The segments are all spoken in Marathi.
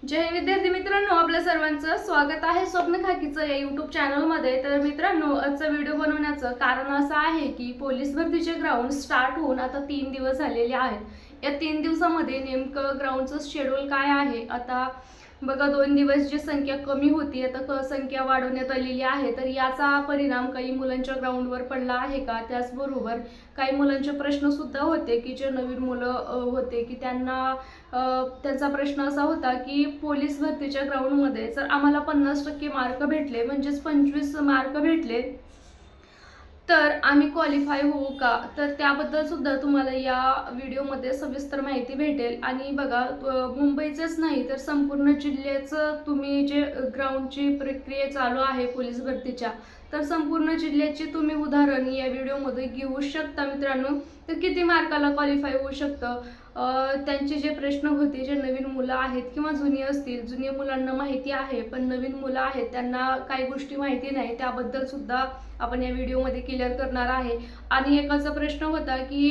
जय हिंद विद्यार्थी मित्रांनो, आपल्या सर्वांचं स्वागत आहे स्वप्न खाकीचं या यूट्यूब चॅनलमध्ये। तर मित्रांनो, आजचा व्हिडिओ बनवण्याचं कारण असं आहे की पोलीस भरतीचे ग्राउंड स्टार्ट होऊन आता 3 दिवस झालेले आहेत। या 3 दिवसामध्ये नेमकं ग्राउंडचं शेड्यूल काय आहे, आता बघा 2 दिवस जी संख्या कमी होती आता संख्या वाढवण्यात आलेली आहे। तर याचा परिणाम काही मुलांच्या ग्राउंडवर पडला आहे का? त्याचबरोबर काही मुलांचे प्रश्न सुद्धा होते की जे नवीन मुलं होते की त्यांचा प्रश्न असा होता की पोलीस भरतीच्या ग्राउंडमध्ये जर आम्हाला 50% मार्क भेटले, म्हणजेच 25 मार्क भेटले, तर आम्ही क्वालिफाय होऊ का? तर त्याबद्दल सुद्धा तुम्हाला या व्हिडिओमध्ये सविस्तर माहिती भेटेल। आणि बघा, मुंबईचंच नाही तर संपूर्ण जिल्ह्याचं तुम्ही जे ग्राउंडची प्रक्रिया चालू आहे पोलीस भरतीच्या, तर संपूर्ण जिल्ह्याची तुम्ही उदाहरण या व्हिडिओमध्ये घेऊ शकता मित्रांनो। तर किती मार्काला क्वालिफाय होऊ शकतं, त्यांचे जे प्रश्न होते, जे नवीन मुलं आहेत किंवा जुनी असतील, जुन्या मुलांना माहिती आहे पण नवीन मुलं आहेत त्यांना काही गोष्टी माहिती नाही, त्याबद्दल सुद्धा आपण या व्हिडिओमध्ये क्लिअर करणार आहे। आणि एकाचा प्रश्न होता की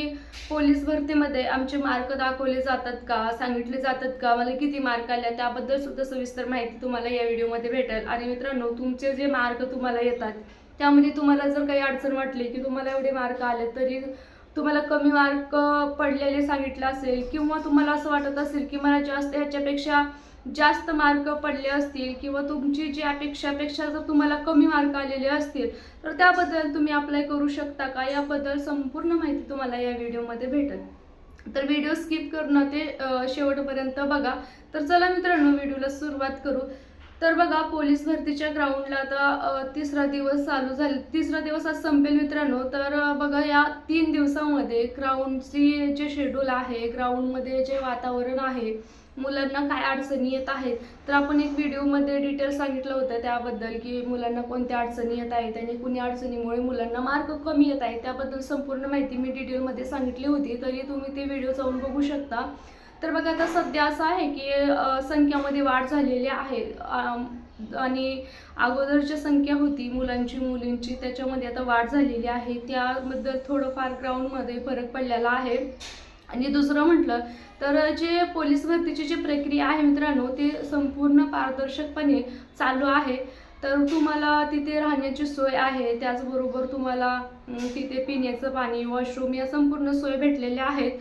पोलीस भरतीमध्ये आमचे मार्क दाखवले जातात का, सांगितले जातात का, मला किती मार्क आले, त्याबद्दल सुद्धा सविस्तर माहिती तुम्हाला या व्हिडिओमध्ये भेटेल। आणि मित्रांनो, तुमचे जे मार्क तुम्हाला येतात त्यामध्ये तुम्हाला जर काही अडचण वाटली की तुम्हाला एवढे मार्क आले तरी तुम्हाला कमी मार्क पडलेले सांगितलं असेल, किंवा तुम्हाला असं वाटत असेल की मला ह्याच्यापेक्षा जास्त मार्क पडले असतील, किंवा तुमची जी अपेक्षापेक्षा जर तुम्हाला कमी मार्क आलेले असतील, तर त्याबद्दल तुम्ही अप्लाय करू शकता का, याबद्दल संपूर्ण माहिती तुम्हाला या व्हिडिओमध्ये भेटेल। तर व्हिडिओ स्किप करून ते शेवटपर्यंत बघा। तर चला मित्रांनो, व्हिडिओला सुरुवात करू। तर बघा, पोलीस भरतीच्या ग्राउंडला आता तिसरा दिवस चालू झाले, तिसरा दिवस आज संपेल मित्रांनो। तर बघा, या 3 दिवसामध्ये ग्राउंडची जे शेड्यूल आहे, ग्राउंडमध्ये जे वातावरण आहे, मुलांना काय अडचणी येत आहेत, तर आपण एक व्हिडिओमध्ये डिटेल सांगितलं होतं त्याबद्दल की मुलांना कोणत्या अडचणी येत आहेत आणि कोणत्या अडचणीमुळे मुलांना मार्क कमी येत आहेत, त्याबद्दल संपूर्ण माहिती मी डिटेलमध्ये सांगितली होती, तरी तुम्ही ते व्हिडिओ जाऊन बघू शकता। तर बघा, आता सध्या असं आहे की संख्यामध्ये वाढ झालेली आहे आणि अगोदर जी संख्या होती मुलांची मुलींची त्याच्यामध्ये आता वाढ झालेली आहे, त्याबद्दल थोडंफार ग्राउंडमध्ये फरक पडलेला आहे। आणि दुसरं म्हटलं तर जे पोलीस भरतीची जी प्रक्रिया आहे मित्रांनो, ती संपूर्ण पारदर्शकपणे चालू आहे। तर तुम्हाला तिथे राहण्याची सोय आहे, त्याचबरोबर तुम्हाला तिथे पिण्याचं पाणी, वॉशरूम या संपूर्ण सोय भेटलेल्या आहेत।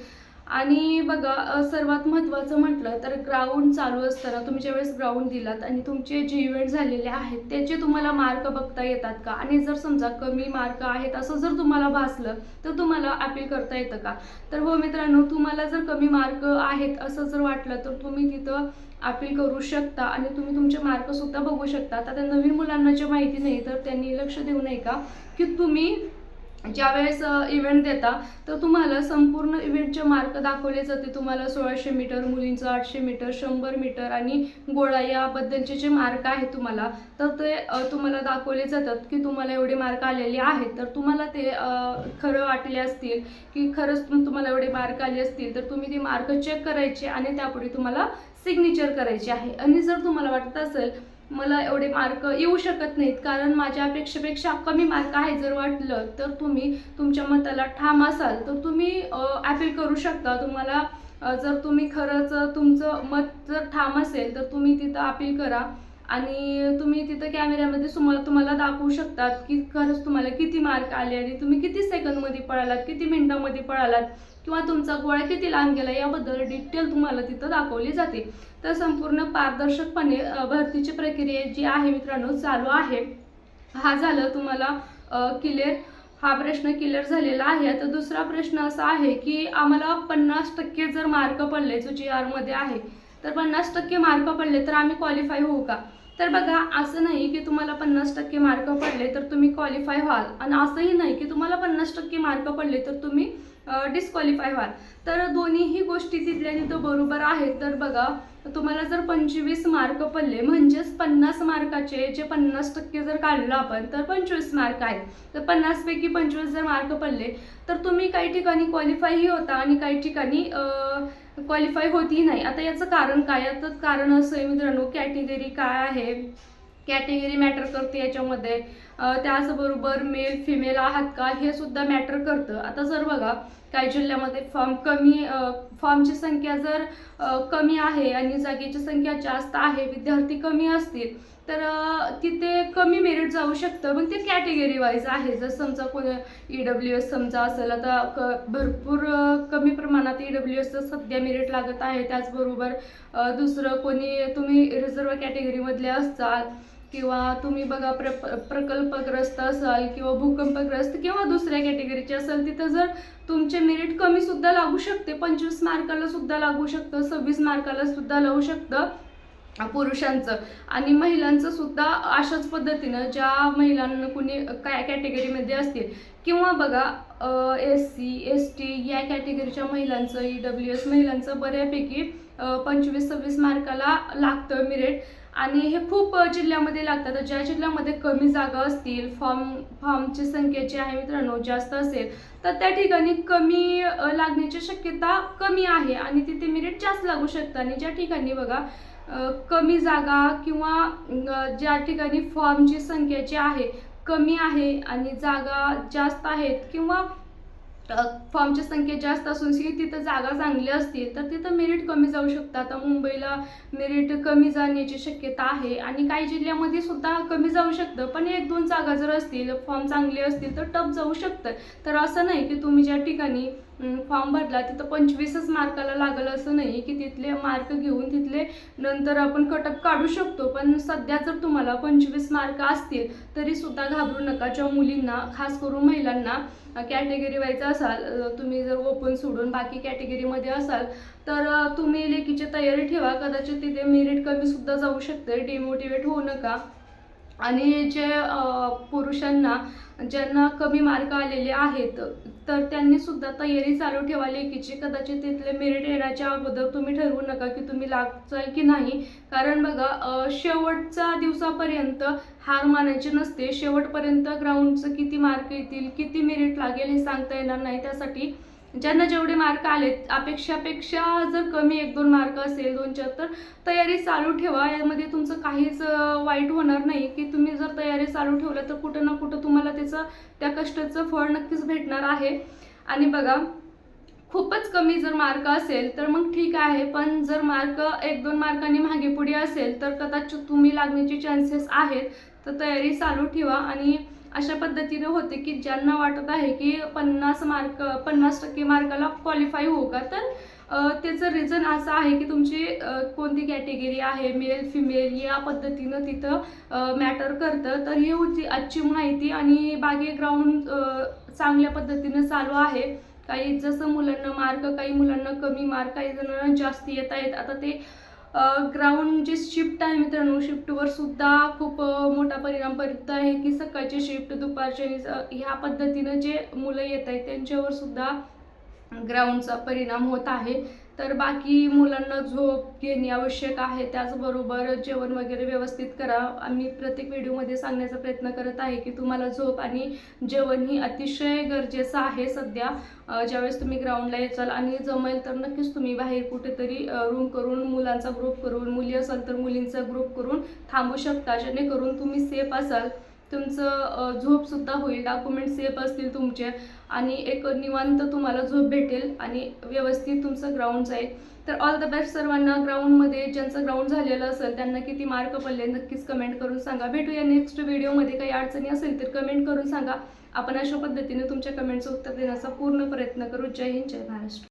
आणि बघा, सर्वात महत्त्वाचं म्हटलं तर ग्राउंड चालू असताना तुम्ही ज्यावेळेस ग्राउंड दिलात आणि तुमचे जे इव्हेंट झालेले आहेत त्याचे तुम्हाला मार्क बघता येतात का, आणि जर समजा कमी मार्क आहेत असं जर तुम्हाला भासलं तर तुम्हाला अपील करता येतं का? तर हो मित्रांनो, तुम्हाला जर कमी मार्क आहेत असं जर वाटलं तर तुम्ही तिथं अपील करू शकता आणि तुम्ही तुमचे मार्क सुद्धा बघू शकता। आता नवीन मुलांना जे माहिती नाही तर त्यांनी लक्ष देऊ नये का की तुम्ही ज्यावेळेस इव्हेंट देता तर तुम्हाला संपूर्ण इव्हेंटचे मार्क दाखवले जाते। तुम्हाला 1600 मीटर मुलींचं, 800 मीटर, 100 मीटर आणि गोळा याबद्दलचे जे मार्क आहेत तुम्हाला, तर ते तुम्हाला दाखवले जातात की तुम्हाला एवढे मार्क आलेले आहेत। तर तुम्हाला ते खरं वाटले असतील की खरंच तुम्हाला एवढे मार्क आले असतील तर तुम्ही ते मार्क चेक करायचे आणि त्यापुढे तुम्हाला सिग्नेचर करायची आहे। आणि जर तुम्हाला वाटत असेल मला एवढे मार्क येऊ शकत नाहीत कारण माझ्या अपेक्षेपेक्षा कमी मार्क आहे जर वाटलं, तर तुम्ही तुमच्या मताला ठाम असाल तर तुम्ही अपील करू शकता। तुम्हाला जर तुम्ही खरंच तुमचं मत जर ठाम असेल तर तुम्ही तिथं अपील करा आणि तुम्ही तिथं कॅमेऱ्यामध्ये तुम्हाला दाखवू शकतात की खरंच तुम्हाला किती मार्क आले आणि तुम्ही किती सेकंदमध्ये पळालात, किती मिनिटांमध्ये पळालात, किंवा तुमचा गोळा किती लांब गेला, याबद्दल डिटेल तुम्हाला तिथं दाखवली जाते। तर संपूर्ण पारदर्शकपणे भरतीची प्रक्रिया जी आहे मित्रांनो चालू आहे। हा झालं तुम्हाला क्लिअर, हा प्रश्न क्लिअर झालेला आहे। आता दुसरा प्रश्न असा आहे की आम्हाला 50% जर मार्क पडले, जो GR मध्ये आहे, तर 50% मार्क पडले तर आम्ही क्वालिफाय होऊ का? तर बघा, असं नाही की तुम्हाला 50% मार्क पडले तर तुम्ही क्वालिफाय व्हाल, आणि असंही नाही की तुम्हाला 50% मार्क पडले तर तुम्ही डिस्क्वालिफाय व्हाल। तर दोन्हीही गोष्टी तिथल्या तिथं बरोबर आहेत। तर बघा, तुम्हाला जर 25 मार्क पडले, म्हणजेच 50 मार्काचे जे 50% जर काढलं आपण तर 25 मार्क आहेत, तर 50 पैकी 25 जर मार्क पडले तर तुम्ही काही ठिकाणी क्वालिफायही होता आणि काही ठिकाणी क्वालिफाय होतही नाही। आता याचं कारण काय? याचं कारण असं आहे मित्रांनो, कॅटेगरी काय आहे, कॅटेगरी मॅटर करते याच्यामध्ये, त्याचबरोबर मेल फिमेल आहात का हे सुद्धा मॅटर करतं। आता जर बघा, काही जिल्ह्यामध्ये फॉर्मची संख्या जर कमी आहे आणि जागेची संख्या जास्त आहे, विद्यार्थी कमी असतील तर तिथे कमी मेरिट जाऊ शकतं. मग ते कॅटेगरी वाईज आहे. जर समजा कोणी EWS समजा असेल, आता भरपूर कमी प्रमाणात EWSचं सध्या मेरिट लागत आहे. त्याचबरोबर दुसरं कोणी तुम्ही रिझर्व्ह कॅटेगरीमधले असाल किंवा तुम्ही बघा प्रकल्पग्रस्त असाल किंवा भूकंपग्रस्त किंवा दुसऱ्या कॅटेगरीचे असाल, तिथं जर तुमचे मेरिट कमी सुद्धा लागू शकते. 25 मार्काला सुद्धा लागू शकतं, 26 मार्काला सुद्धा लागू शकतं पुरुषांचं. आणि महिलांचं सुद्धा अशाच पद्धतीनं ज्या महिलांना कुणी काय कॅटेगरीमध्ये असतील किंवा बघा SC ST या कॅटेगरीच्या महिलांचं, EWS महिलांचं बऱ्यापैकी 25-26 मार्काला लागतं मेरिट. आणि हे खूप जिल्ह्यामध्ये लागतात. ज्या जिल्ह्यामध्ये कमी जागा असतील, फॉर्मची संख्या जी आहे मित्रांनो जास्त असेल, तर त्या ठिकाणी कमी लागण्याची शक्यता कमी आहे आणि तिथे मेरिट जास्त लागू शकतं. आणि ज्या ठिकाणी बघा कमी जागा किंवा ज्या ठिकाणी फॉर्मची संख्या जी आहे कमी आहे आणि जागा जास्त आहेत किंवा फॉर्मची संख्या जास्त असून तिथं जागा चांगल्या असतील तर तिथं मेरिट कमी जाऊ शकतं. आता मुंबईला मेरिट कमी जाण्याची शक्यता आहे आणि काही जिल्ह्यामध्ये सुद्धा कमी जाऊ शकतं. पण 1-2 जागा जर असतील, फॉर्म चांगले असतील तर टप जाऊ शकतं. तर असं नाही की तुम्ही ज्या ठिकाणी फॉर्म भरला तिथं 25च मार्काला लागलं असं नाही की तिथले मार्क घेऊन तिथले नंतर आपण कटअप काढू शकतो. पण सध्या जर तुम्हाला 25 मार्क असतील तरी सुद्धा घाबरू नका. ज्या मुलींना, खास करून महिलांना कॅटेगरी वाईज असाल, तुम्ही जर ओपन सोडून बाकी कॅटेगरीमध्ये असाल तर तुम्ही लेखीची तयारी ठेवा. कदाचित तिथे मेरिट कमी सुद्धा जाऊ शकते. डिमोटिवेट होऊ नका. आणि जे पुरुषांना ज्यांना कमी मार्क आलेले आहेत तर त्यांनी सुद्धा तयारी चालू ठेवा लेखीची. कदाचित तिथले मेरिट येण्याच्या अगोदर तुम्ही ठरवू नका की तुम्ही लागताय की नाही. कारण बघा शेवटच्या दिवसापर्यंत हार मानायची नसते. शेवटपर्यंत ग्राउंडचं किती मार्क येतील, किती मेरिट लागेल हे सांगता येणार नाही. त्यासाठी ज्यांना जेवढे मार्क आलेत अपेक्षापेक्षा जर कमी 1-2 मार्क असेल, 2-4, तर तयारी चालू ठेवा. यामध्ये तुमचं काहीच वाईट होणार नाही की तुम्ही जर तयारी चालू ठेवलं तर कुठं ना कुठं तुम्हाला त्या कष्टाचं फळ नक्कीच भेटणार आहे. आणि बघा खूपच कमी जर मार्क असेल तर मग ठीक आहे, पण जर मार्क 1-2 मार्कांनी मागे पुढे असेल तर कदाचित तुम्ही लागण्याचे चान्सेस आहेत. तर तयारी चालू ठेवा. आणि अशा पद्धतीने होते की ज्यांना वाटत आहे की 50% मार्काला क्वालिफाय होऊ का, तर त्याचं रिझन असं आहे की तुमची कोणती कॅटेगरी आहे, मेल फिमेल या पद्धतीनं तिथं मॅटर करतं. तर ही होती आजची माहिती. आणि बाकी ग्राउंड चांगल्या पद्धतीनं चालू आहे. काही जसं मुलांना मार्क, काही मुलांना कमी मार्क, काही जणांना जास्त येत आहेत. आता ते ग्राउंड जे शिफ्ट आहे मित्रांनो, शिफ्टवर सुद्धा खूप मोठा परिणाम पडत आहे की सकाळची शिफ्ट, दुपारच्या ह्या पद्धतीनं जे मुलं येत आहेत त्यांच्यावर सुद्धा ग्राउंडचा परिणाम होत आहे. तर बाकी मुलांना झोप घेणे आवश्यक आहे. त्याचबरोबर जेवण वगैरे व्यवस्थित करा. आम्ही प्रत्येक व्हिडिओमध्ये सांगण्याचा प्रयत्न करत आहे की तुम्हाला झोप आणि जेवण ही अतिशय गरजेचं आहे सध्या. ज्यावेळेस तुम्ही ग्राउंडला याचाल आणि जमेल तर नक्कीच तुम्ही बाहेर कुठेतरी रूम करून, मुलांचा ग्रुप करून, मुली असाल तर मुलींचा ग्रुप करून थांबू शकता, जेणेकरून तुम्ही सेफ असाल. तुमचं झोपसुद्धा होईल, डॉक्युमेंट सेफ असतील तुमचे आणि एक निवांत तुम्हाला झोप भेटेल आणि व्यवस्थित तुमचं ग्राउंड जाईल. तर ऑल द बेस्ट सर्वांना. ग्राउंडमध्ये ज्यांचं ग्राउंड झालेलं असेल त्यांना किती मार्क पडले नक्कीच कमेंट करून सांगा. भेटूया नेक्स्ट व्हिडिओमध्ये. काही अडचणी असेल तर कमेंट करून सांगा. आपण अशा पद्धतीने तुमच्या कमेंटचं उत्तर देण्याचा पूर्ण प्रयत्न करू. जय हिंद, जय महाराष्ट्र.